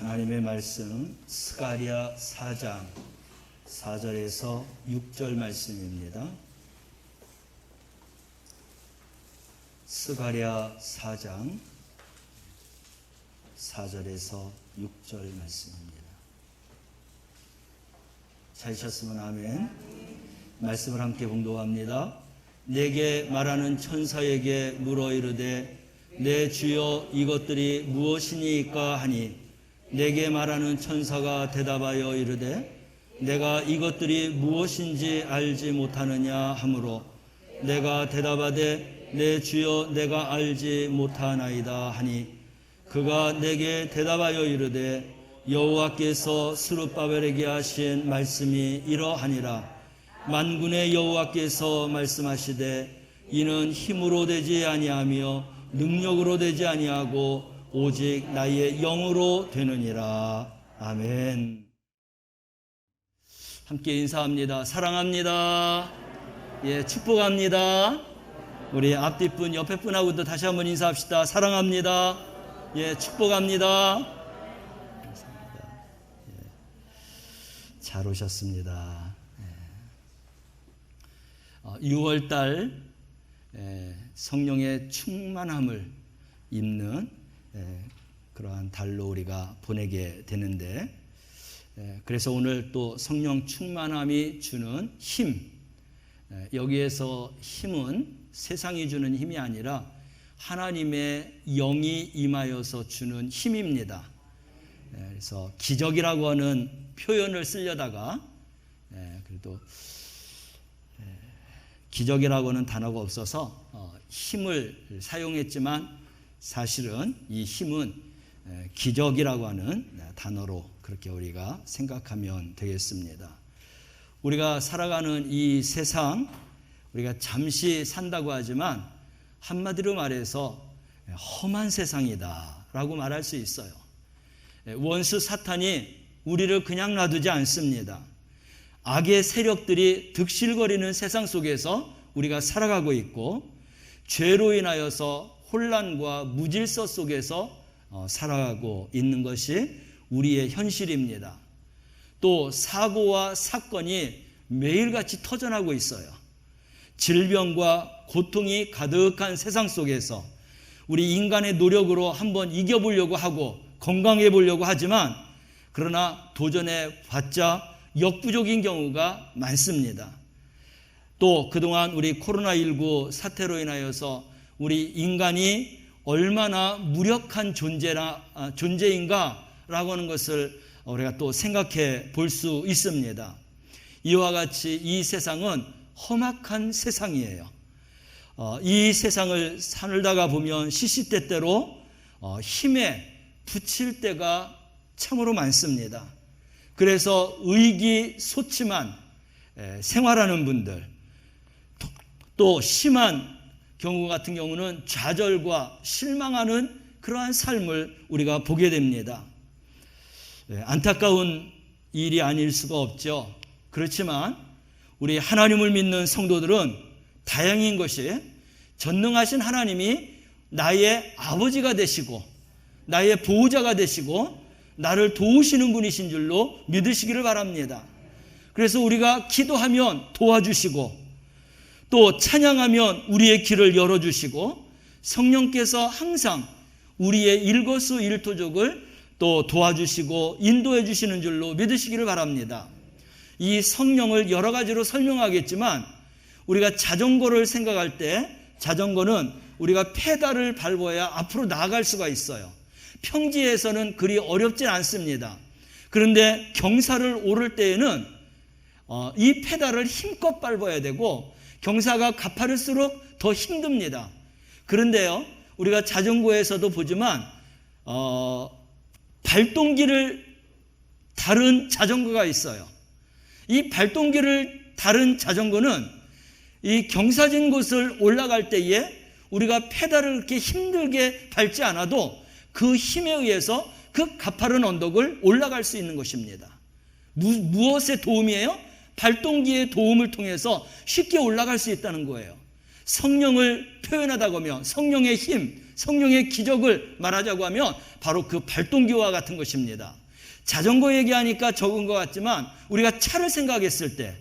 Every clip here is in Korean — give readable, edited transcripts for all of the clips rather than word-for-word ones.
하나님의 말씀 스가랴 4장 4절에서 6절 말씀입니다. 스가랴 4장 4절에서 6절 말씀입니다. 찾으셨으면 아멘. 말씀을 함께 봉독합니다. 내게 말하는 천사에게 물어 이르되 내 주여 이것들이 무엇이니까 하니 내게 말하는 천사가 대답하여 이르되 내가 이것들이 무엇인지 알지 못하느냐 하므로 내가 대답하되 내 주여 내가 알지 못하나이다 하니 그가 내게 대답하여 이르되 여호와께서 스룹바벨에게 하신 말씀이 이러하니라. 만군의 여호와께서 말씀하시되 이는 힘으로 되지 아니하며 능력으로 되지 아니하고 오직 나의 영으로 되느니라. 아멘. 함께 인사합니다. 사랑합니다. 예, 축복합니다. 우리 앞뒤 분, 옆에 분하고도 다시 한번 인사합시다. 사랑합니다. 예, 축복합니다. 감사합니다. 예, 잘 오셨습니다. 6월달 성령의 충만함을 입는 그러한 달로 우리가 보내게 되는데, 그래서 오늘 또 성령 충만함이 주는 힘, 여기에서 힘은 세상이 주는 힘이 아니라 하나님의 영이 임하여서 주는 힘입니다. 그래서 기적이라고 하는 표현을 쓰려다가 그래도 기적이라고 하는 단어가 없어서 힘을 사용했지만 사실은 이 힘은 기적이라고 하는 단어로 그렇게 우리가 생각하면 되겠습니다. 우리가 살아가는 이 세상, 우리가 잠시 산다고 하지만 한마디로 말해서 험한 세상이다 라고 말할 수 있어요. 원수 사탄이 우리를 그냥 놔두지 않습니다. 악의 세력들이 득실거리는 세상 속에서 우리가 살아가고 있고, 죄로 인하여서 혼란과 무질서 속에서 살아가고 있는 것이 우리의 현실입니다. 또 사고와 사건이 매일같이 터져나고 있어요. 질병과 고통이 가득한 세상 속에서 우리 인간의 노력으로 한번 이겨보려고 하고 건강해 보려고 하지만, 그러나 도전해 봤자 역부족인 경우가 많습니다. 또 그동안 우리 코로나19 사태로 인하여서 우리 인간이 얼마나 무력한 존재인가라고 하는 것을 우리가 또 생각해 볼 수 있습니다. 이와 같이 이 세상은 험악한 세상이에요. 이 세상을 살다가 보면 시시때때로 힘에 부칠 때가 참으로 많습니다. 그래서 의기소침한 생활하는 분들, 또 심한 경우 같은 경우는 좌절과 실망하는 그러한 삶을 우리가 보게 됩니다. 안타까운 일이 아닐 수가 없죠. 그렇지만 우리 하나님을 믿는 성도들은 다행인 것이, 전능하신 하나님이 나의 아버지가 되시고 나의 보호자가 되시고 나를 도우시는 분이신 줄로 믿으시기를 바랍니다. 그래서 우리가 기도하면 도와주시고, 또 찬양하면 우리의 길을 열어주시고, 성령께서 항상 우리의 일거수일투족을 또 도와주시고 인도해 주시는 줄로 믿으시기를 바랍니다. 이 성령을 여러 가지로 설명하겠지만, 우리가 자전거를 생각할 때 자전거는 우리가 페달을 밟아야 앞으로 나아갈 수가 있어요. 평지에서는 그리 어렵진 않습니다. 그런데 경사를 오를 때에는 이 페달을 힘껏 밟아야 되고, 경사가 가파를수록 더 힘듭니다. 그런데요, 우리가 자전거에서도 보지만 발동기를 다른 자전거가 있어요. 이 발동기를 다른 자전거는 이 경사진 곳을 올라갈 때에 우리가 페달을 그렇게 힘들게 밟지 않아도 그 힘에 의해서 그 가파른 언덕을 올라갈 수 있는 것입니다. 무엇의 도움이에요? 발동기의 도움을 통해서 쉽게 올라갈 수 있다는 거예요. 성령을 표현하다고 하면, 성령의 힘, 성령의 기적을 말하자고 하면 바로 그 발동기와 같은 것입니다. 자전거 얘기하니까 적은 것 같지만 우리가 차를 생각했을 때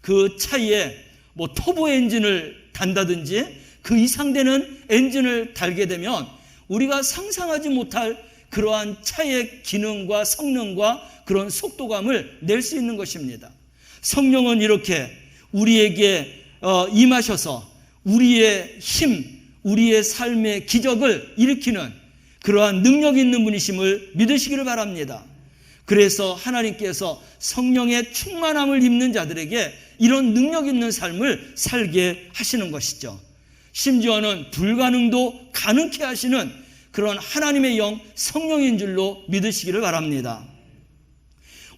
그 차에 뭐 터보 엔진을 단다든지 그 이상 되는 엔진을 달게 되면 우리가 상상하지 못할 그러한 차의 기능과 성능과 그런 속도감을 낼 수 있는 것입니다. 성령은 이렇게 우리에게 임하셔서 우리의 힘, 우리의 삶의 기적을 일으키는 그러한 능력 있는 분이심을 믿으시기를 바랍니다. 그래서 하나님께서 성령의 충만함을 입는 자들에게 이런 능력 있는 삶을 살게 하시는 것이죠. 심지어는 불가능도 가능케 하시는 그런 하나님의 영 성령인 줄로 믿으시기를 바랍니다.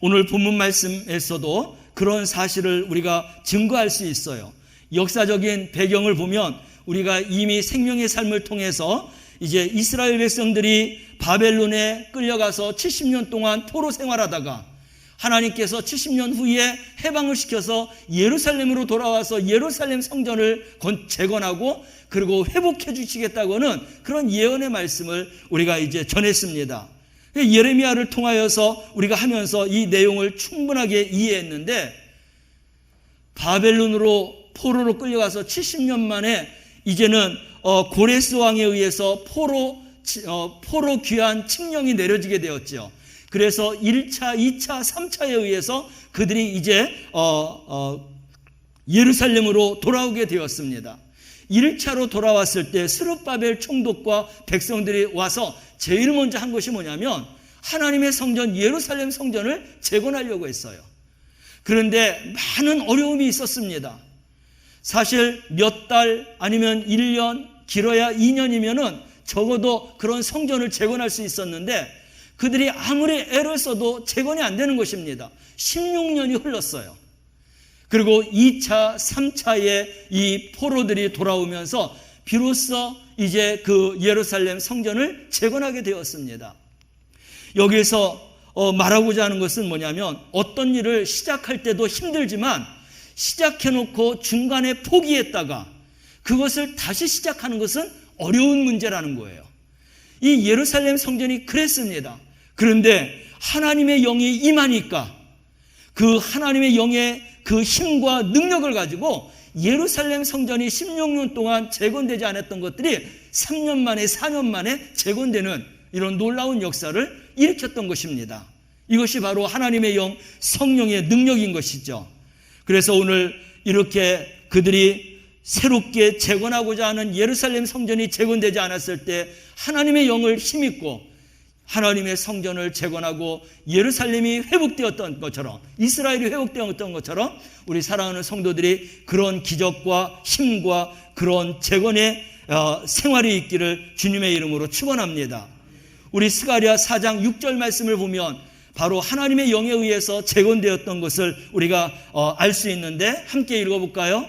오늘 본문 말씀에서도 그런 사실을 우리가 증거할 수 있어요. 역사적인 배경을 보면 우리가 이미 생명의 삶을 통해서 이제 이스라엘 백성들이 바벨론에 끌려가서 70년 동안 포로 생활하다가 하나님께서 70년 후에 해방을 시켜서 예루살렘으로 돌아와서 예루살렘 성전을 재건하고 그리고 회복해 주시겠다고 하는 그런 예언의 말씀을 우리가 이제 전했습니다. 예레미야를 통하여서 우리가 하면서 이 내용을 충분하게 이해했는데 바벨론으로 포로로 끌려가서 70년 만에 이제는 고레스 왕에 의해서 포로 귀환 칙령이 내려지게 되었죠. 그래서 1차, 2차, 3차에 의해서 그들이 이제 예루살렘으로 돌아오게 되었습니다. 1차로 돌아왔을 때 스룹바벨 총독과 백성들이 와서 제일 먼저 한 것이 뭐냐면 하나님의 성전 예루살렘 성전을 재건하려고 했어요. 그런데 많은 어려움이 있었습니다. 사실 몇 달 아니면 1년 길어야 2년이면은 적어도 그런 성전을 재건할 수 있었는데 그들이 아무리 애를 써도 재건이 안 되는 것입니다. 16년이 흘렀어요. 그리고 2차, 3차에 이 포로들이 돌아오면서 비로소 이제 그 예루살렘 성전을 재건하게 되었습니다. 여기서 말하고자 하는 것은 뭐냐면 어떤 일을 시작할 때도 힘들지만 시작해놓고 중간에 포기했다가 그것을 다시 시작하는 것은 어려운 문제라는 거예요. 이 예루살렘 성전이 그랬습니다. 그런데 하나님의 영이 임하니까 그 하나님의 영의 그 힘과 능력을 가지고 예루살렘 성전이 16년 동안 재건되지 않았던 것들이 3년 만에 4년 만에 재건되는 이런 놀라운 역사를 일으켰던 것입니다. 이것이 바로 하나님의 영 성령의 능력인 것이죠. 그래서 오늘 이렇게 그들이 새롭게 재건하고자 하는 예루살렘 성전이 재건되지 않았을 때 하나님의 영을 힘입고 하나님의 성전을 재건하고 예루살렘이 회복되었던 것처럼 이스라엘이 회복되었던 것처럼 우리 사랑하는 성도들이 그런 기적과 힘과 그런 재건의 생활이 있기를 주님의 이름으로 축원합니다. 우리 스가랴 4장 6절 말씀을 보면 바로 하나님의 영에 의해서 재건되었던 것을 우리가 알 수 있는데 함께 읽어볼까요?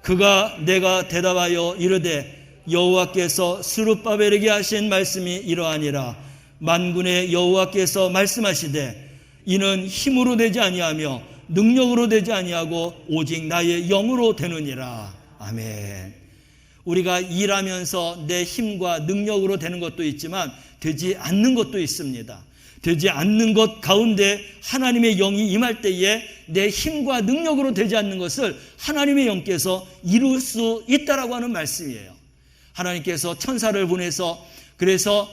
그가 내가 대답하여 이르되 여호와께서 스룹바벨에게 하신 말씀이 이러하니라. 만군의 여호와께서 말씀하시되 이는 힘으로 되지 아니하며 능력으로 되지 아니하고 오직 나의 영으로 되느니라. 아멘. 우리가 일하면서 내 힘과 능력으로 되는 것도 있지만 되지 않는 것도 있습니다. 되지 않는 것 가운데 하나님의 영이 임할 때에 내 힘과 능력으로 되지 않는 것을 하나님의 영께서 이룰 수 있다라고 하는 말씀이에요. 하나님께서 천사를 보내서 그래서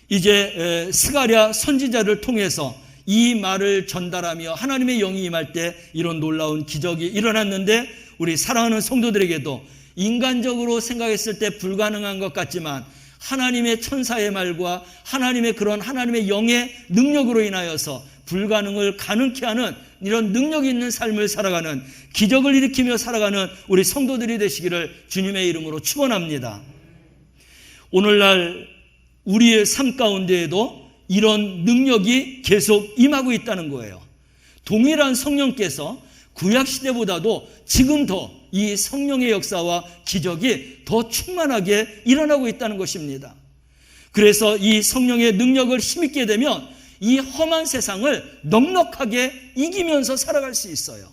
이제 스가랴 선지자를 통해서 이 말을 전달하며 하나님의 영이 임할 때 이런 놀라운 기적이 일어났는데 우리 사랑하는 성도들에게도 인간적으로 생각했을 때 불가능한 것 같지만 하나님의 천사의 말과 하나님의 그런 하나님의 영의 능력으로 인하여서 불가능을 가능케 하는 이런 능력이 있는 삶을 살아가는 기적을 일으키며 살아가는 우리 성도들이 되시기를 주님의 이름으로 축원합니다. 오늘날 우리의 삶 가운데에도 이런 능력이 계속 임하고 있다는 거예요. 동일한 성령께서 구약시대보다도 지금 더 이 성령의 역사와 기적이 더 충만하게 일어나고 있다는 것입니다. 그래서 이 성령의 능력을 힘있게 되면 이 험한 세상을 넉넉하게 이기면서 살아갈 수 있어요.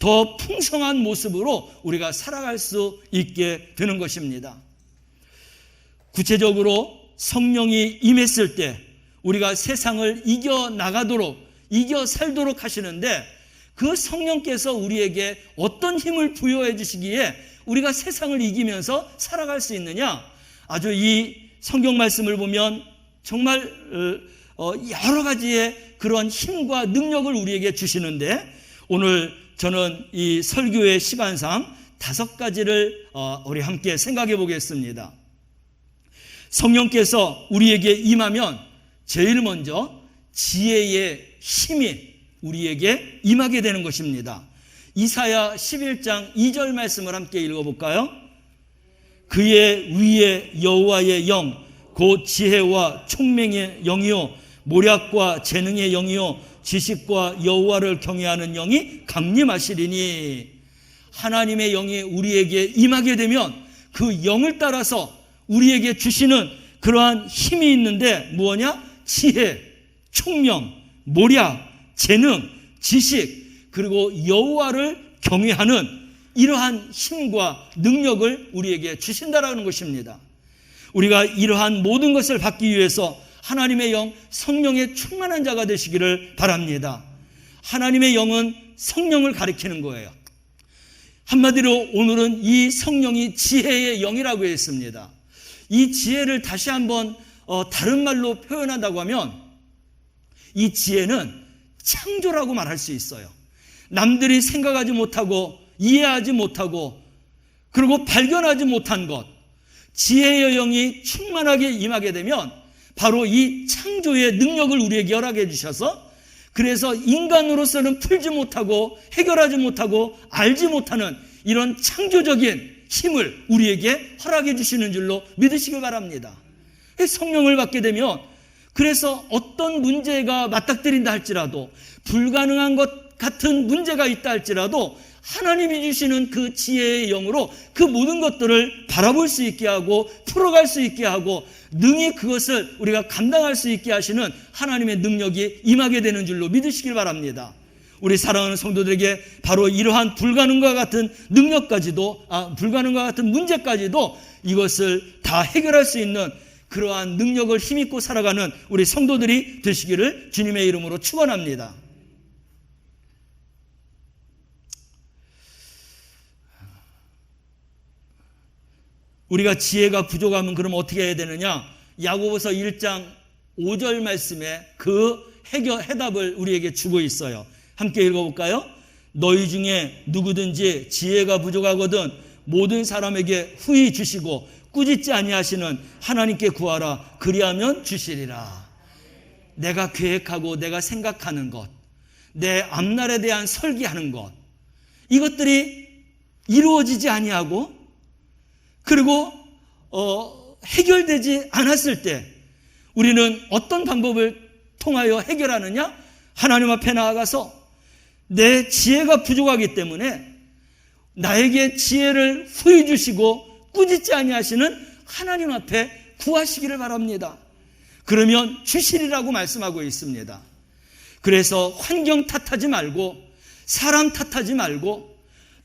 더 풍성한 모습으로 우리가 살아갈 수 있게 되는 것입니다. 구체적으로 성령이 임했을 때 우리가 세상을 이겨나가도록, 이겨 살도록 하시는데, 그 성령께서 우리에게 어떤 힘을 부여해 주시기에 우리가 세상을 이기면서 살아갈 수 있느냐? 아주 이 성경 말씀을 보면 정말 여러 가지의 그런 힘과 능력을 우리에게 주시는데, 오늘 저는 이 설교의 시간상 5가지를 우리 함께 생각해 보겠습니다. 성령께서 우리에게 임하면 제일 먼저 지혜의 힘이 우리에게 임하게 되는 것입니다. 이사야 11장 2절 말씀을 함께 읽어볼까요? 그의 위에 여호와의 영, 곧 지혜와 총명의 영이요 모략과 재능의 영이요 지식과 여호와를 경외하는 영이 강림하시리니, 하나님의 영이 우리에게 임하게 되면 그 영을 따라서 우리에게 주시는 그러한 힘이 있는데, 무엇냐? 지혜, 총명, 모략, 재능, 지식, 그리고 여호와를 경외하는 이러한 힘과 능력을 우리에게 주신다라는 것입니다. 우리가 이러한 모든 것을 받기 위해서 하나님의 영, 성령에 충만한 자가 되시기를 바랍니다. 하나님의 영은 성령을 가리키는 거예요. 한마디로 오늘은 이 성령이 지혜의 영이라고 했습니다. 이 지혜를 다시 한번 다른 말로 표현한다고 하면, 이 지혜는 창조라고 말할 수 있어요. 남들이 생각하지 못하고 이해하지 못하고 그리고 발견하지 못한 것, 지혜의 영이 충만하게 임하게 되면 바로 이 창조의 능력을 우리에게 허락해 주셔서, 그래서 인간으로서는 풀지 못하고 해결하지 못하고 알지 못하는 이런 창조적인 힘을 우리에게 허락해 주시는 줄로 믿으시길 바랍니다. 성령을 받게 되면, 그래서 어떤 문제가 맞닥뜨린다 할지라도, 불가능한 것 같은 문제가 있다 할지라도 하나님이 주시는 그 지혜의 영으로 그 모든 것들을 바라볼 수 있게 하고 풀어갈 수 있게 하고 능히 그것을 우리가 감당할 수 있게 하시는 하나님의 능력이 임하게 되는 줄로 믿으시길 바랍니다. 우리 사랑하는 성도들에게 바로 이러한 불가능과 같은 능력까지도, 불가능과 같은 문제까지도 이것을 다 해결할 수 있는 그러한 능력을 힘입고 살아가는 우리 성도들이 되시기를 주님의 이름으로 축원합니다. 우리가 지혜가 부족하면 그럼 어떻게 해야 되느냐? 야고보서 1장 5절 말씀에 그 해답을 우리에게 주고 있어요. 함께 읽어볼까요? 너희 중에 누구든지 지혜가 부족하거든 모든 사람에게 후히 주시고 꾸짖지 아니하시는 하나님께 구하라. 그리하면 주시리라. 내가 계획하고 내가 생각하는 것, 내 앞날에 대한 설계하는 것, 이것들이 이루어지지 아니하고 그리고 해결되지 않았을 때 우리는 어떤 방법을 통하여 해결하느냐? 하나님 앞에 나아가서 내 지혜가 부족하기 때문에 나에게 지혜를 후히 주시고 꾸짖지 아니하시는 하나님 앞에 구하시기를 바랍니다. 그러면 주시리라고 말씀하고 있습니다. 그래서 환경 탓하지 말고 사람 탓하지 말고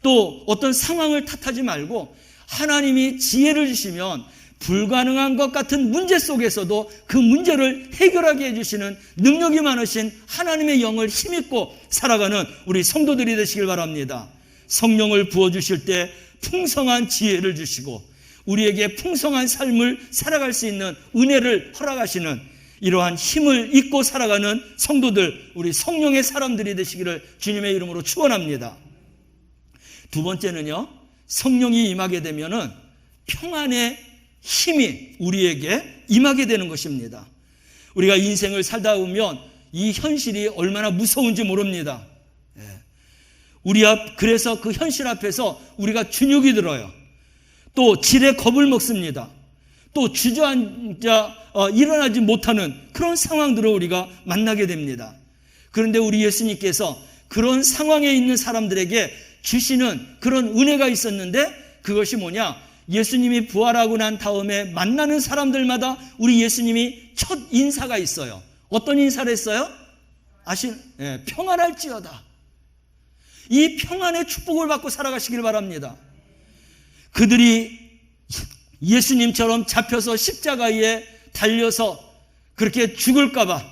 또 어떤 상황을 탓하지 말고 하나님이 지혜를 주시면 불가능한 것 같은 문제 속에서도 그 문제를 해결하게 해주시는 능력이 많으신 하나님의 영을 힘입고 살아가는 우리 성도들이 되시길 바랍니다. 성령을 부어주실 때 풍성한 지혜를 주시고 우리에게 풍성한 삶을 살아갈 수 있는 은혜를 허락하시는 이러한 힘을 잊고 살아가는 성도들, 우리 성령의 사람들이 되시기를 주님의 이름으로 축원합니다. 두 번째는요, 성령이 임하게 되면은 평안의 힘이 우리에게 임하게 되는 것입니다. 우리가 인생을 살다 보면 이 현실이 얼마나 무서운지 모릅니다. 그래서 그 현실 앞에서 우리가 주눅이 들어요. 또 지레 겁을 먹습니다. 또 주저앉아 일어나지 못하는 그런 상황들을 우리가 만나게 됩니다. 그런데 우리 예수님께서 그런 상황에 있는 사람들에게 주시는 그런 은혜가 있었는데 그것이 뭐냐? 예수님이 부활하고 난 다음에 만나는 사람들마다 우리 예수님이 첫 인사가 있어요. 어떤 인사를 했어요? 평안할지어다. 이 평안의 축복을 받고 살아가시길 바랍니다. 그들이 예수님처럼 잡혀서 십자가에 달려서 그렇게 죽을까봐,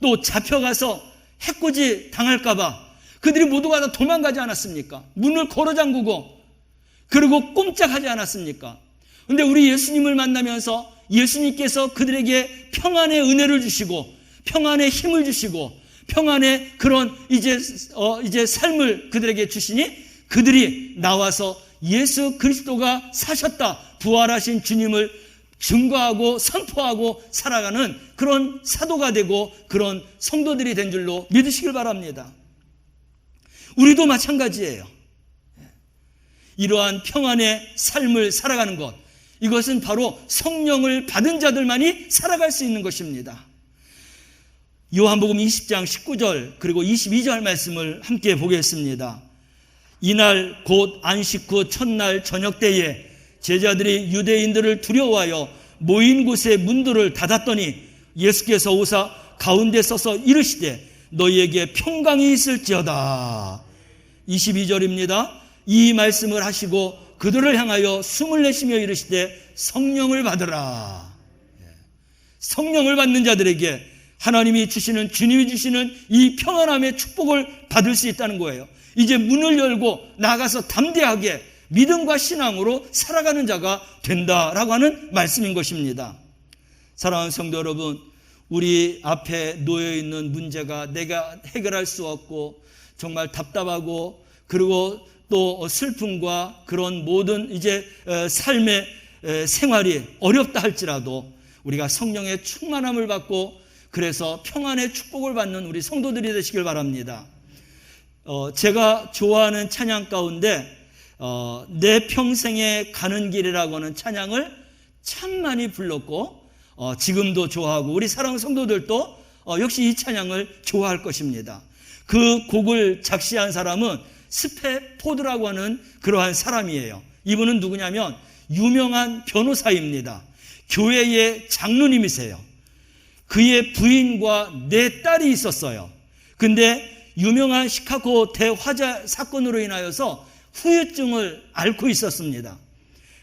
또 잡혀가서 해코지 당할까봐 그들이 모두가 다 도망가지 않았습니까? 문을 걸어 잠그고 그리고 꼼짝하지 않았습니까? 그런데 우리 예수님을 만나면서 예수님께서 그들에게 평안의 은혜를 주시고 평안의 힘을 주시고 평안의 그런 이제 삶을 그들에게 주시니 그들이 나와서 예수 그리스도가 사셨다, 부활하신 주님을 증거하고 선포하고 살아가는 그런 사도가 되고 그런 성도들이 된 줄로 믿으시길 바랍니다. 우리도 마찬가지예요. 이러한 평안의 삶을 살아가는 것, 이것은 바로 성령을 받은 자들만이 살아갈 수 있는 것입니다. 요한복음 20장 19절 그리고 22절 말씀을 함께 보겠습니다. 이날 곧 안식 후 첫날 저녁 때에 제자들이 유대인들을 두려워하여 모인 곳의 문들을 닫았더니 예수께서 오사 가운데 서서 이르시되 너희에게 평강이 있을지어다. 22절입니다. 이 말씀을 하시고 그들을 향하여 숨을 내쉬며 이르시되 성령을 받으라. 성령을 받는 자들에게 하나님이 주시는, 주님이 주시는 이 평안함의 축복을 받을 수 있다는 거예요. 이제 문을 열고 나가서 담대하게 믿음과 신앙으로 살아가는 자가 된다라고 하는 말씀인 것입니다. 사랑하는 성도 여러분, 우리 앞에 놓여있는 문제가 내가 해결할 수 없고 정말 답답하고 그리고 또 슬픔과 그런 모든 이제 삶의 생활이 어렵다 할지라도 우리가 성령의 충만함을 받고 그래서 평안의 축복을 받는 우리 성도들이 되시길 바랍니다. 제가 좋아하는 찬양 가운데 내 평생에 가는 길이라고 하는 찬양을 참 많이 불렀고 지금도 좋아하고 우리 사랑하는 성도들도 역시 이 찬양을 좋아할 것입니다. 그 곡을 작시한 사람은 스페포드라고 하는 그러한 사람이에요. 이분은 누구냐면 유명한 변호사입니다. 교회의 장로님이세요. 그의 부인과 4딸이 있었어요. 근데 유명한 시카고 대화재 사건으로 인하여서 후유증을 앓고 있었습니다.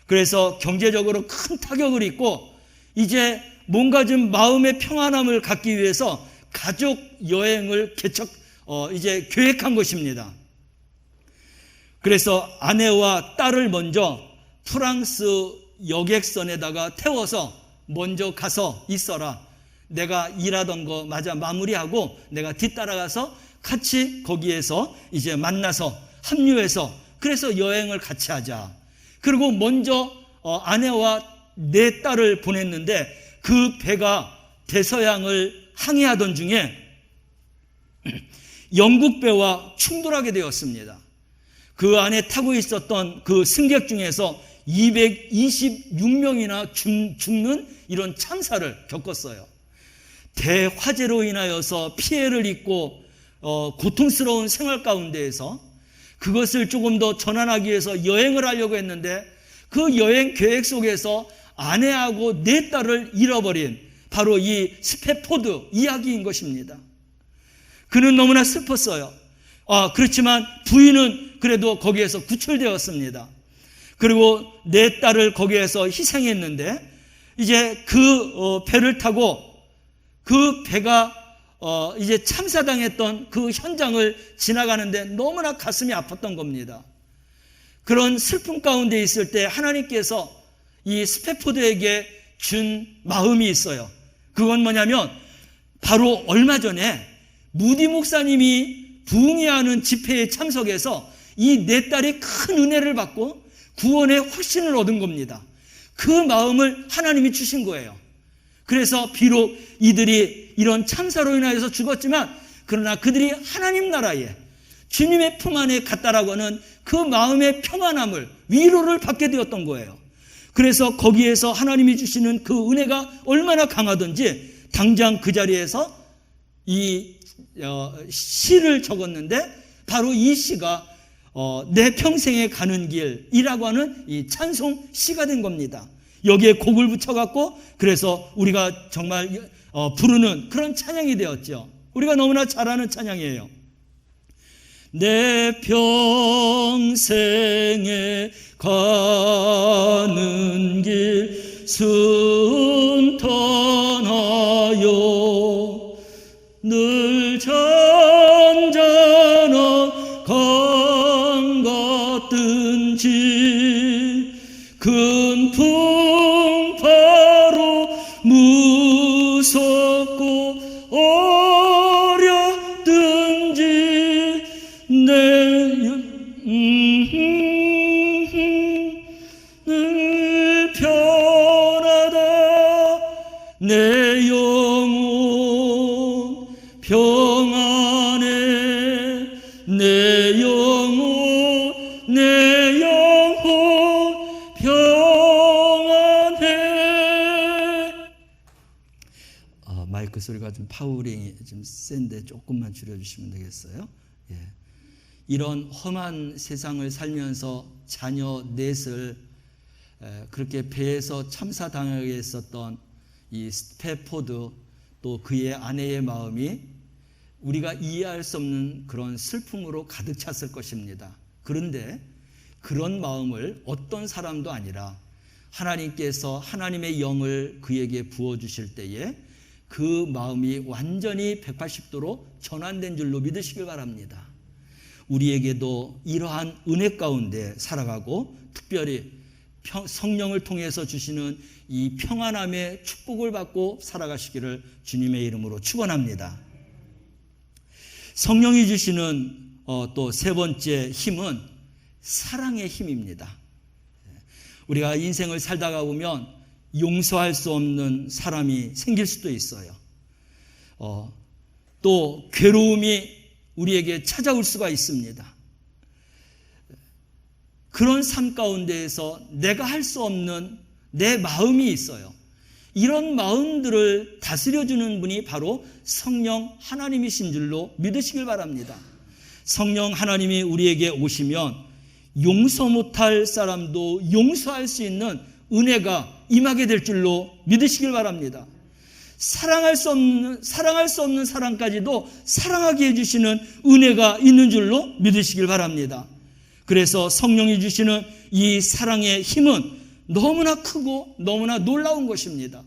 그래서 경제적으로 큰 타격을 입고 이제 뭔가 좀 마음의 평안함을 갖기 위해서 가족 여행을 이제 계획한 것입니다. 그래서 아내와 딸을 먼저 프랑스 여객선에다가 태워서 먼저 가서 있어라. 내가 일하던 거 마저 마무리하고 내가 뒤따라가서 같이 거기에서 이제 만나서 합류해서 그래서 여행을 같이 하자. 그리고 먼저 아내와 4딸을 보냈는데 그 배가 대서양을 항해하던 중에 영국 배와 충돌하게 되었습니다. 그 안에 타고 있었던 그 승객 중에서 226명이나 죽는 이런 참사를 겪었어요. 대화재로 인하여서 피해를 입고 고통스러운 생활 가운데에서 그것을 조금 더 전환하기 위해서 여행을 하려고 했는데 그 여행 계획 속에서 아내하고 4딸을 잃어버린 바로 이 스페포드 이야기인 것입니다. 그는 너무나 슬펐어요. 그렇지만 부인은 그래도 거기에서 구출되었습니다. 그리고 4딸을 거기에서 희생했는데 이제 그 배를 타고 그 배가 이제 참사당했던 그 현장을 지나가는데 너무나 가슴이 아팠던 겁니다. 그런 슬픔 가운데 있을 때 하나님께서 이 스페포드에게 준 마음이 있어요. 그건 뭐냐면 바로 얼마 전에 무디 목사님이 부흥회하는 집회에 참석해서 이 4딸이 큰 은혜를 받고 구원의 확신을 얻은 겁니다. 그 마음을 하나님이 주신 거예요. 그래서 비록 이들이 이런 참사로 인하여서 죽었지만 그러나 그들이 하나님 나라에 주님의 품 안에 갔다라고 하는 그 마음의 평안함을 위로를 받게 되었던 거예요. 그래서 거기에서 하나님이 주시는 그 은혜가 얼마나 강하든지 당장 그 자리에서 이 시를 적었는데 바로 이 시가 내 평생에 가는 길이라고 하는 이 찬송 시가 된 겁니다. 여기에 곡을 붙여갖고 그래서 우리가 정말 부르는 그런 찬양이 되었죠. 우리가 너무나 잘 아는 찬양이에요. 내 평생에 가는 길 순탄하여 늘 잔잔한 강 같든지 큰 풍파로 무섭고 어렵든지 늘 편하다 내 영혼 평안해 내 영혼 평안해. 마이크 소리가 좀 파워링이 좀 센데 조금만 줄여주시면 되겠어요. 예. 이런 험한 세상을 살면서 자녀 넷을 그렇게 배에서 참사당하게 했었던 이 스태포드 또 그의 아내의 마음이 우리가 이해할 수 없는 그런 슬픔으로 가득 찼을 것입니다. 그런데 그런 마음을 어떤 사람도 아니라 하나님께서 하나님의 영을 그에게 부어주실 때에 그 마음이 완전히 180도로 전환된 줄로 믿으시길 바랍니다. 우리에게도 이러한 은혜 가운데 살아가고 특별히 성령을 통해서 주시는 이 평안함의 축복을 받고 살아가시기를 주님의 이름으로 축원합니다. 성령이 주시는 또 세 번째 힘은 사랑의 힘입니다. 우리가 인생을 살다가 보면 용서할 수 없는 사람이 생길 수도 있어요. 또 괴로움이 우리에게 찾아올 수가 있습니다. 그런 삶 가운데에서 내가 할 수 없는 내 마음이 있어요. 이런 마음들을 다스려주는 분이 바로 성령 하나님이신 줄로 믿으시길 바랍니다. 성령 하나님이 우리에게 오시면 용서 못할 사람도 용서할 수 있는 은혜가 임하게 될 줄로 믿으시길 바랍니다. 사랑할 수 없는 사람까지도 사랑하게 해주시는 은혜가 있는 줄로 믿으시길 바랍니다. 그래서 성령이 주시는 이 사랑의 힘은 너무나 크고 너무나 놀라운 것입니다.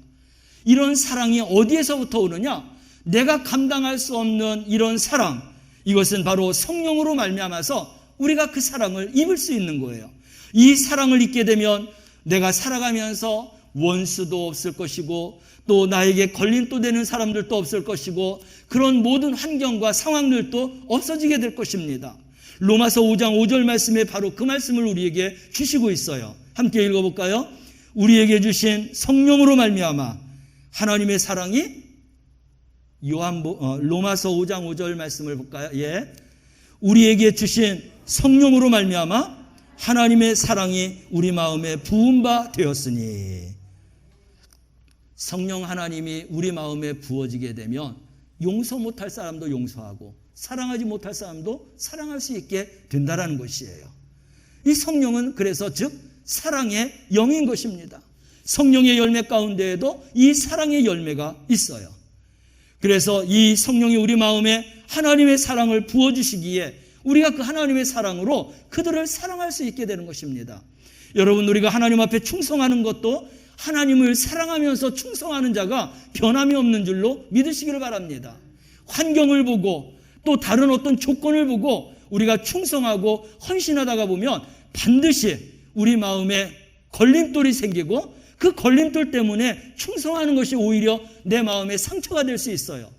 이런 사랑이 어디에서부터 오느냐? 내가 감당할 수 없는 이런 사랑, 이것은 바로 성령으로 말미암아서 우리가 그 사랑을 입을 수 있는 거예요. 이 사랑을 입게 되면 내가 살아가면서 원수도 없을 것이고 또 나에게 걸림돌 되는 사람들도 없을 것이고 그런 모든 환경과 상황들도 없어지게 될 것입니다. 로마서 5장 5절 말씀에 바로 그 말씀을 우리에게 주시고 있어요. 함께 읽어볼까요? 우리에게 주신 성령으로 말미암아 하나님의 사랑이 로마서 5장 5절 말씀을 볼까요? 예, 우리에게 주신 성령으로 말미암아 하나님의 사랑이 우리 마음에 부은 바 되었으니. 성령 하나님이 우리 마음에 부어지게 되면 용서 못할 사람도 용서하고 사랑하지 못할 사람도 사랑할 수 있게 된다는 것이에요. 이 성령은 그래서 즉 사랑의 영인 것입니다. 성령의 열매 가운데에도 이 사랑의 열매가 있어요. 그래서 이 성령이 우리 마음에 하나님의 사랑을 부어주시기에 우리가 그 하나님의 사랑으로 그들을 사랑할 수 있게 되는 것입니다. 여러분, 우리가 하나님 앞에 충성하는 것도 하나님을 사랑하면서 충성하는 자가 변함이 없는 줄로 믿으시기를 바랍니다. 환경을 보고 또 다른 어떤 조건을 보고 우리가 충성하고 헌신하다가 보면 반드시 우리 마음에 걸림돌이 생기고 그 걸림돌 때문에 충성하는 것이 오히려 내 마음에 상처가 될 수 있어요.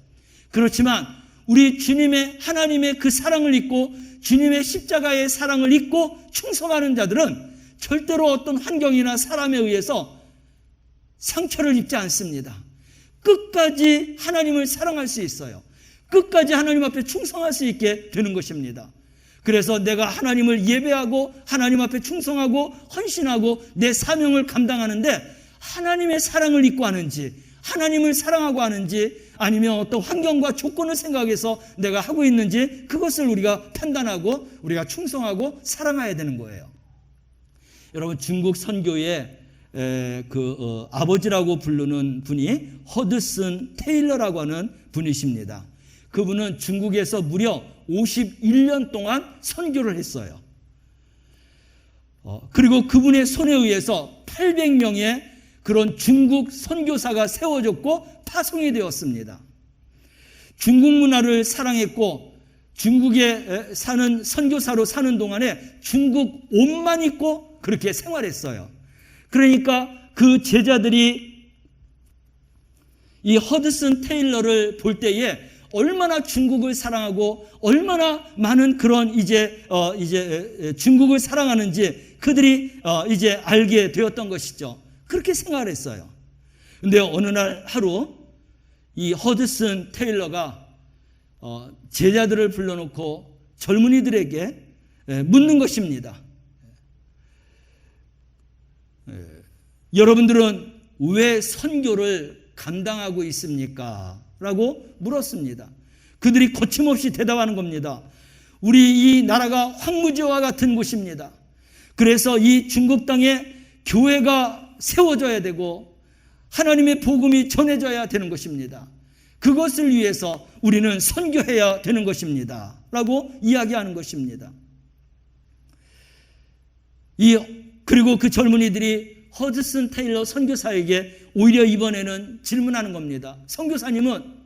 그렇지만 우리 주님의 하나님의 그 사랑을 잊고 주님의 십자가의 사랑을 잊고 충성하는 자들은 절대로 어떤 환경이나 사람에 의해서 상처를 입지 않습니다. 끝까지 하나님을 사랑할 수 있어요. 끝까지 하나님 앞에 충성할 수 있게 되는 것입니다. 그래서 내가 하나님을 예배하고 하나님 앞에 충성하고 헌신하고 내 사명을 감당하는데 하나님의 사랑을 잊고 하는지 하나님을 사랑하고 하는지 아니면 어떤 환경과 조건을 생각해서 내가 하고 있는지 그것을 우리가 판단하고 우리가 충성하고 사랑해야 되는 거예요. 여러분, 중국 선교의 아버지라고 부르는 분이 허드슨 테일러라고 하는 분이십니다. 그분은 중국에서 무려 51년 동안 선교를 했어요. 그리고 그분의 손에 의해서 800명의 그런 중국 선교사가 세워졌고 파송이 되었습니다. 중국 문화를 사랑했고 중국에 사는 선교사로 사는 동안에 중국 옷만 입고 그렇게 생활했어요. 그러니까 그 제자들이 이 허드슨 테일러를 볼 때에 얼마나 중국을 사랑하고 얼마나 많은 그런 이제 중국을 사랑하는지 그들이 이제 알게 되었던 것이죠. 그렇게 생각을 했어요. 근데 어느 날 하루 이 허드슨 테일러가 제자들을 불러놓고 젊은이들에게 묻는 것입니다. 여러분들은 왜 선교를 감당하고 있습니까? 라고 물었습니다. 그들이 거침없이 대답하는 겁니다. 우리 이 나라가 황무지와 같은 곳입니다. 그래서 이 중국 땅에 교회가 세워져야 되고 하나님의 복음이 전해져야 되는 것입니다. 그것을 위해서 우리는 선교해야 되는 것입니다. 라고 이야기하는 것입니다. 그리고 그 젊은이들이 허드슨 테일러 선교사에게 오히려 이번에는 질문하는 겁니다. 선교사님은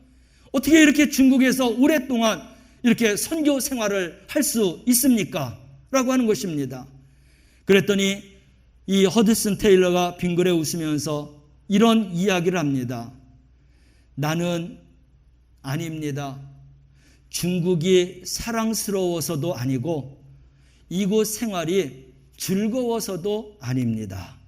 어떻게 이렇게 중국에서 오랫동안 이렇게 선교 생활을 할 수 있습니까? 라고 하는 것입니다. 그랬더니 이 허드슨 테일러가 빙그레 웃으면서 이런 이야기를 합니다. 나는 아닙니다. 중국이 사랑스러워서도 아니고 이곳 생활이 즐거워서도 아닙니다.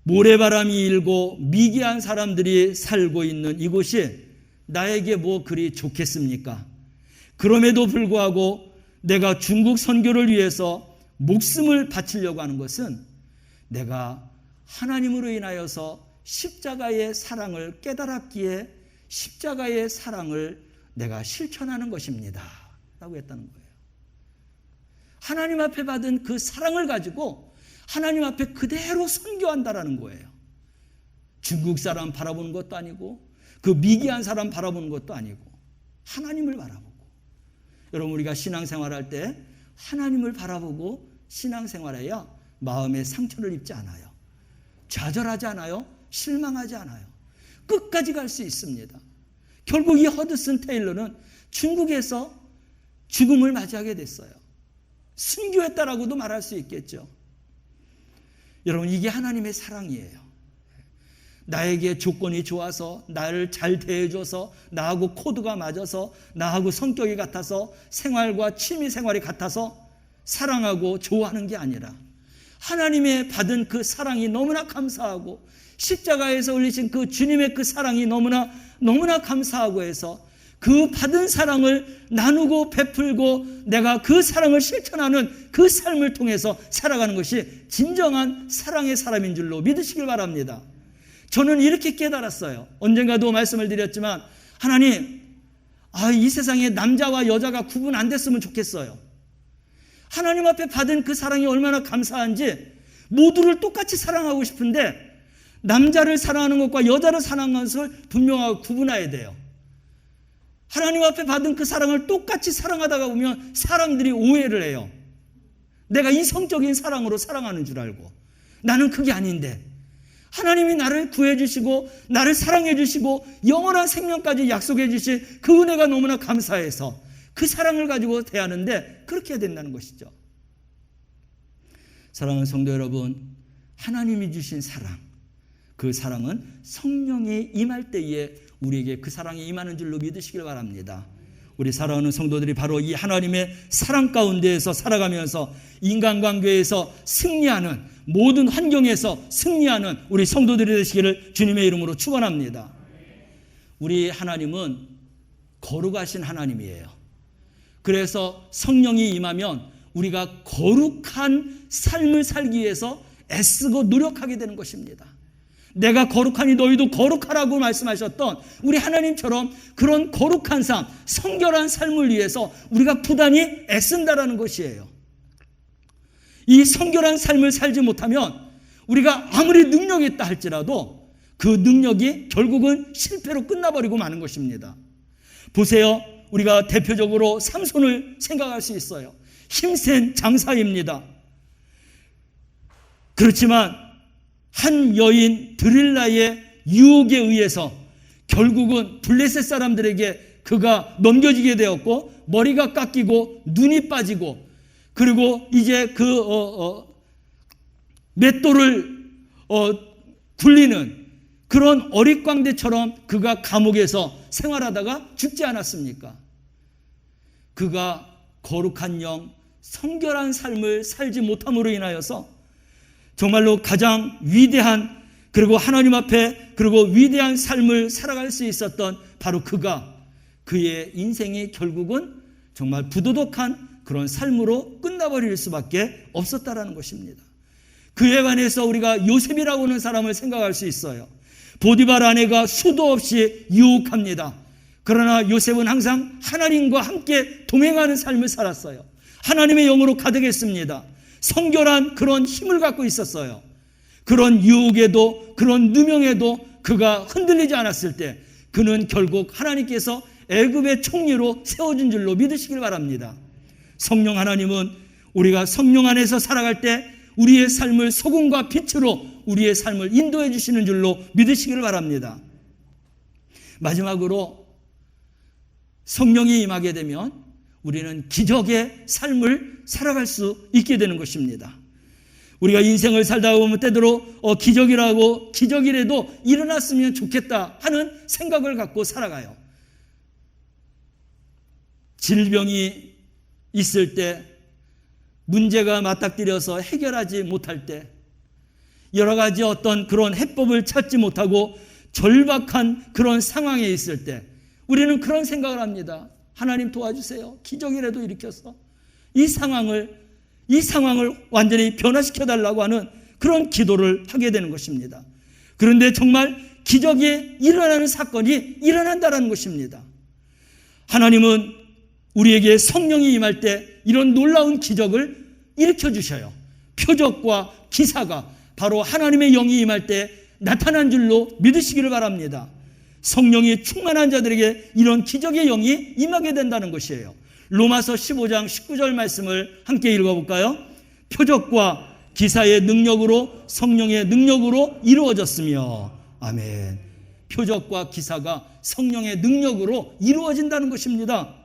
모래바람이 일고 미개한 사람들이 살고 있는 이곳이 나에게 뭐 그리 좋겠습니까? 그럼에도 불구하고 내가 중국 선교를 위해서 목숨을 바치려고 하는 것은 내가 하나님으로 인하여서 십자가의 사랑을 깨달았기에 십자가의 사랑을 내가 실천하는 것입니다. 라고 했다는 거예요. 하나님 앞에 받은 그 사랑을 가지고 하나님 앞에 그대로 선교한다라는 거예요. 중국 사람 바라보는 것도 아니고 그 미개한 사람 바라보는 것도 아니고 하나님을 바라보고. 여러분 우리가 신앙생활할 때 하나님을 바라보고 신앙생활해야 마음에 상처를 입지 않아요. 좌절하지 않아요. 실망하지 않아요. 끝까지 갈 수 있습니다. 결국 이 허드슨 테일러는 중국에서 죽음을 맞이하게 됐어요. 순교했다라고도 말할 수 있겠죠. 여러분 이게 하나님의 사랑이에요. 나에게 조건이 좋아서 나를 잘 대해줘서 나하고 코드가 맞아서 나하고 성격이 같아서 생활과 취미생활이 같아서 사랑하고 좋아하는 게 아니라 하나님의 받은 그 사랑이 너무나 감사하고 십자가에서 올리신 그 주님의 그 사랑이 너무나 감사하고 해서 그 받은 사랑을 나누고 베풀고 내가 그 사랑을 실천하는 그 삶을 통해서 살아가는 것이 진정한 사랑의 사람인 줄로 믿으시길 바랍니다. 저는 이렇게 깨달았어요. 언젠가도 말씀을 드렸지만 하나님, 이 세상에 남자와 여자가 구분 안 됐으면 좋겠어요. 하나님 앞에 받은 그 사랑이 얼마나 감사한지 모두를 똑같이 사랑하고 싶은데 남자를 사랑하는 것과 여자를 사랑하는 것을 분명하게 구분해야 돼요. 하나님 앞에 받은 그 사랑을 똑같이 사랑하다가 보면 사람들이 오해를 해요. 내가 이성적인 사랑으로 사랑하는 줄 알고 나는 그게 아닌데 하나님이 나를 구해 주시고 나를 사랑해 주시고 영원한 생명까지 약속해 주신 그 은혜가 너무나 감사해서 그 사랑을 가지고 대하는데 그렇게 해야 된다는 것이죠. 사랑하는 성도 여러분, 하나님이 주신 사랑, 그 사랑은 성령이 임할 때에 우리에게 그 사랑이 임하는 줄로 믿으시길 바랍니다. 우리 사랑하는 성도들이 바로 이 하나님의 사랑 가운데에서 살아가면서 인간관계에서 승리하는, 모든 환경에서 승리하는 우리 성도들이 되시기를 주님의 이름으로 축원합니다. 우리 하나님은 거룩하신 하나님이에요. 그래서 성령이 임하면 우리가 거룩한 삶을 살기 위해서 애쓰고 노력하게 되는 것입니다. 내가 거룩하니 너희도 거룩하라고 말씀하셨던 우리 하나님처럼 그런 거룩한 삶, 성결한 삶을 위해서 우리가 부단히 애쓴다라는 것이에요. 이 성결한 삶을 살지 못하면 우리가 아무리 능력이 있다 할지라도 그 능력이 결국은 실패로 끝나버리고 마는 것입니다. 보세요. 우리가 대표적으로 삼손을 생각할 수 있어요. 힘센 장사입니다. 그렇지만 한 여인 드릴라의 유혹에 의해서 결국은 블레셋 사람들에게 그가 넘겨지게 되었고, 머리가 깎이고 눈이 빠지고, 그리고 이제 맷돌을 굴리는 그런 어릿광대처럼 그가 감옥에서 생활하다가 죽지 않았습니까? 그가 거룩한 영, 성결한 삶을 살지 못함으로 인하여서 정말로 가장 위대한, 그리고 하나님 앞에 그리고 위대한 삶을 살아갈 수 있었던 바로 그의 인생이 결국은 정말 부도덕한 그런 삶으로 끝나버릴 수밖에 없었다라는 것입니다. 그에 관해서 우리가 요셉이라고 하는 사람을 생각할 수 있어요. 보디발 아내가 수도 없이 유혹합니다. 그러나 요셉은 항상 하나님과 함께 동행하는 삶을 살았어요. 하나님의 영으로 가득했습니다. 성결한 그런 힘을 갖고 있었어요. 그런 유혹에도, 그런 누명에도 그가 흔들리지 않았을 때 그는 결국 하나님께서 애굽의 총리로 세워준 줄로 믿으시길 바랍니다. 성령 하나님은 우리가 성령 안에서 살아갈 때 우리의 삶을 소금과 빛으로 우리의 삶을 인도해 주시는 줄로 믿으시길 바랍니다. 마지막으로 성령이 임하게 되면 우리는 기적의 삶을 살아갈 수 있게 되는 것입니다. 우리가 인생을 살다 보면 때때로 기적이라도 일어났으면 좋겠다 하는 생각을 갖고 살아가요. 질병이 있을 때, 문제가 맞닥뜨려서 해결하지 못할 때, 여러 가지 어떤 그런 해법을 찾지 못하고 절박한 그런 상황에 있을 때 우리는 그런 생각을 합니다. 하나님 도와주세요. 기적이라도 일으켜서 이 상황을 완전히 변화시켜달라고 하는 그런 기도를 하게 되는 것입니다. 그런데 정말 기적이 일어나는 사건이 일어난다는 것입니다. 하나님은 우리에게 성령이 임할 때 이런 놀라운 기적을 일으켜 주셔요. 표적과 기사가 바로 하나님의 영이 임할 때 나타난 줄로 믿으시기를 바랍니다. 성령이 충만한 자들에게 이런 기적의 영이 임하게 된다는 것이에요. 로마서 15장 19절 말씀을 함께 읽어볼까요? 표적과 기사의 능력으로, 성령의 능력으로 이루어졌으며. 아멘. 표적과 기사가 성령의 능력으로 이루어진다는 것입니다.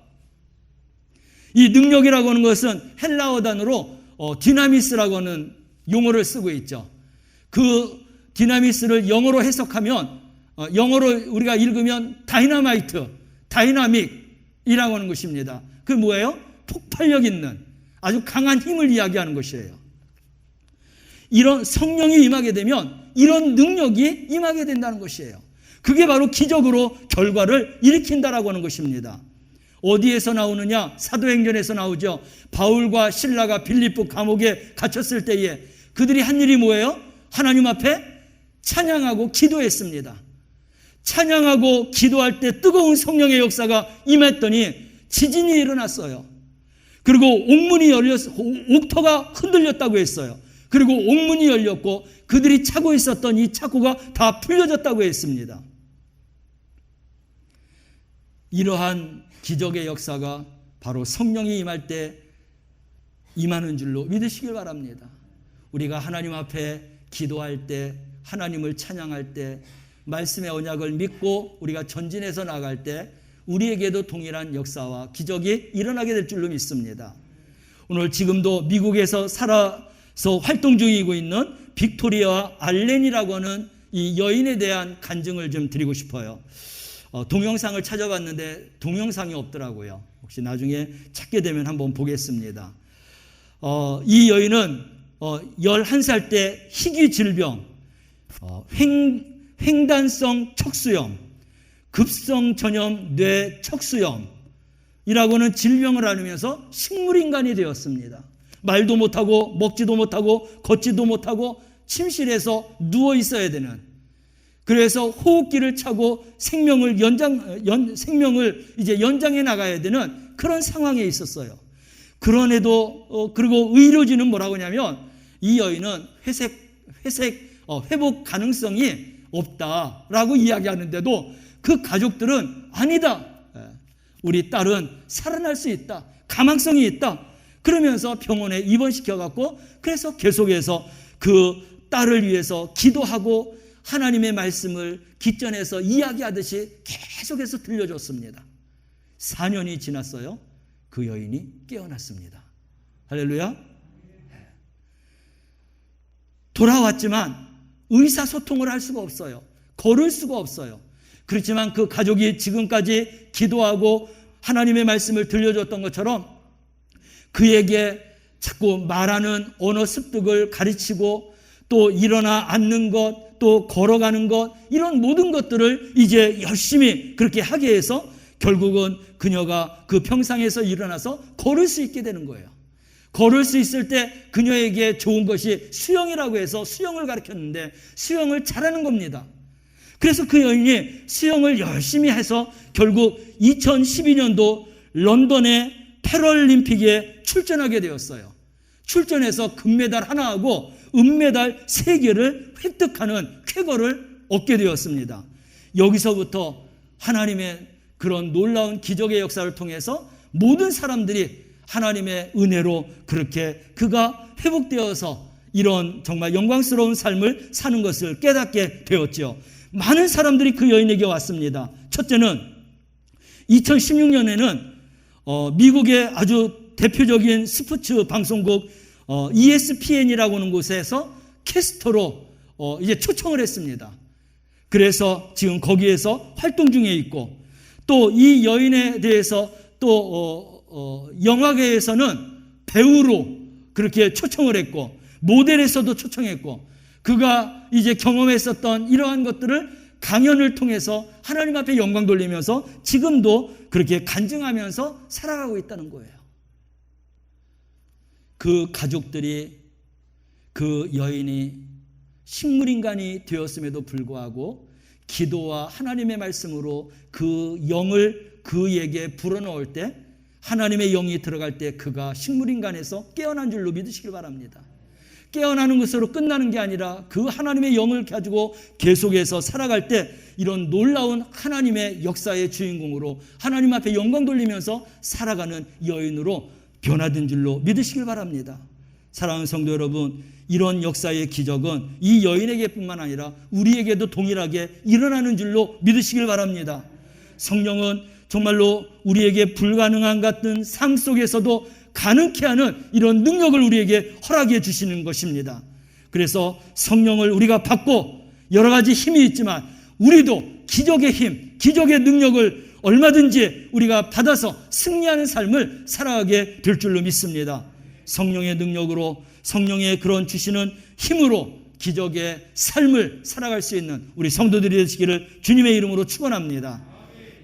이 능력이라고 하는 것은 헬라어 단어로 디나미스라고 하는 용어를 쓰고 있죠. 그 디나미스를 영어로 해석하면, 영어로 우리가 읽으면 다이나마이트, 다이나믹이라고 하는 것입니다. 그게 뭐예요? 폭발력 있는 아주 강한 힘을 이야기하는 것이에요. 이런 성령이 임하게 되면 이런 능력이 임하게 된다는 것이에요. 그게 바로 기적으로 결과를 일으킨다라고 하는 것입니다. 어디에서 나오느냐? 사도행전에서 나오죠. 바울과 실라가 빌립보 감옥에 갇혔을 때에 그들이 한 일이 뭐예요? 하나님 앞에 찬양하고 기도했습니다. 찬양하고 기도할 때 뜨거운 성령의 역사가 임했더니 지진이 일어났어요. 그리고 옥터가 흔들렸다고 했어요. 그리고 옥문이 열렸고 그들이 차고 있었던 이 차고가 다 풀려졌다고 했습니다. 이러한 기적의 역사가 바로 성령이 임할 때 임하는 줄로 믿으시길 바랍니다. 우리가 하나님 앞에 기도할 때, 하나님을 찬양할 때, 말씀의 언약을 믿고 우리가 전진해서 나갈 때 우리에게도 동일한 역사와 기적이 일어나게 될 줄로 믿습니다. 오늘 지금도 미국에서 살아서 활동 중이고 있는 빅토리아 알렌이라고 하는 이 여인에 대한 간증을 좀 드리고 싶어요. 동영상을 찾아봤는데 동영상이 없더라고요. 혹시 나중에 찾게 되면 한번 보겠습니다. 이 여인은 11살 때 희귀 질병, 횡단성 척수염, 급성 전염 뇌 척수염이라고 하는 질병을 앓으면서 식물인간이 되었습니다. 말도 못하고 먹지도 못하고 걷지도 못하고 침실에서 누워 있어야 되는, 그래서 호흡기를 차고 생명을 이제 연장해 나가야 되는 그런 상황에 있었어요. 그런에도 그리고 의료진은 뭐라고 하냐면 이 여인은 회복 가능성이 없다라고 이야기하는데도 그 가족들은 아니다. 우리 딸은 살아날 수 있다, 가망성이 있다, 그러면서 병원에 입원시켜갖고 그래서 계속해서 그 딸을 위해서 기도하고 하나님의 말씀을 기전에서 이야기하듯이 계속해서 들려줬습니다. 4년이 지났어요. 그 여인이 깨어났습니다. 할렐루야. 돌아왔지만 의사소통을 할 수가 없어요. 걸을 수가 없어요. 그렇지만 그 가족이 지금까지 기도하고 하나님의 말씀을 들려줬던 것처럼 그에게 자꾸 말하는 언어 습득을 가르치고 또 일어나 앉는 것, 또 걸어가는 것, 이런 모든 것들을 이제 열심히 그렇게 하게 해서 결국은 그녀가 그 평상에서 일어나서 걸을 수 있게 되는 거예요. 걸을 수 있을 때 그녀에게 좋은 것이 수영이라고 해서 수영을 가르쳤는데 수영을 잘하는 겁니다. 그래서 그 여인이 수영을 열심히 해서 결국 2012년도 런던의 패럴림픽에 출전하게 되었어요. 출전해서 금메달 하나하고 은메달 3개를 획득하는 쾌거를 얻게 되었습니다. 여기서부터 하나님의 그런 놀라운 기적의 역사를 통해서 모든 사람들이 하나님의 은혜로 그렇게 그가 회복되어서 이런 정말 영광스러운 삶을 사는 것을 깨닫게 되었죠. 많은 사람들이 그 여인에게 왔습니다. 첫째는 2016년에는 미국의 아주 대표적인 스포츠 방송국 ESPN이라고 하는 곳에서 캐스터로 이제 초청을 했습니다. 그래서 지금 거기에서 활동 중에 있고, 또 이 여인에 대해서 또 영화계에서는 배우로 그렇게 초청을 했고, 모델에서도 초청했고, 그가 이제 경험했었던 이러한 것들을 강연을 통해서 하나님 앞에 영광 돌리면서 지금도 그렇게 간증하면서 살아가고 있다는 거예요. 그 가족들이 그 여인이 식물인간이 되었음에도 불구하고 기도와 하나님의 말씀으로 그 영을 그에게 불어넣을 때, 하나님의 영이 들어갈 때 그가 식물인간에서 깨어난 줄로 믿으시길 바랍니다. 깨어나는 것으로 끝나는 게 아니라 그 하나님의 영을 가지고 계속해서 살아갈 때 이런 놀라운 하나님의 역사의 주인공으로 하나님 앞에 영광 돌리면서 살아가는 여인으로 변화된 줄로 믿으시길 바랍니다. 사랑하는 성도 여러분, 이런 역사의 기적은 이 여인에게뿐만 아니라 우리에게도 동일하게 일어나는 줄로 믿으시길 바랍니다. 성령은 정말로 우리에게 불가능한 같은 삶 속에서도 가능케 하는 이런 능력을 우리에게 허락해 주시는 것입니다. 그래서 성령을 우리가 받고 여러 가지 힘이 있지만 우리도 기적의 힘, 기적의 능력을 얼마든지 우리가 받아서 승리하는 삶을 살아가게 될 줄로 믿습니다. 성령의 능력으로, 성령의 그런 주시는 힘으로 기적의 삶을 살아갈 수 있는 우리 성도들이 되시기를 주님의 이름으로 축원합니다.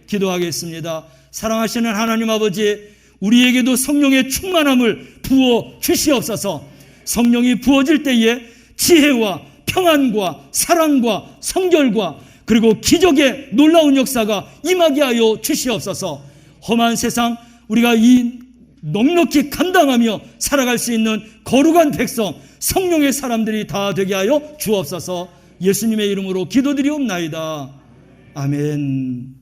기도하겠습니다. 사랑하시는 하나님 아버지, 우리에게도 성령의 충만함을 부어 주시옵소서. 성령이 부어질 때에 지혜와 평안과 사랑과 성결과 그리고 기적의 놀라운 역사가 임하게 하여 주시옵소서. 험한 세상 우리가 이 넉넉히 감당하며 살아갈 수 있는 거룩한 백성, 성령의 사람들이 다 되게 하여 주옵소서. 예수님의 이름으로 기도드리옵나이다. 아멘.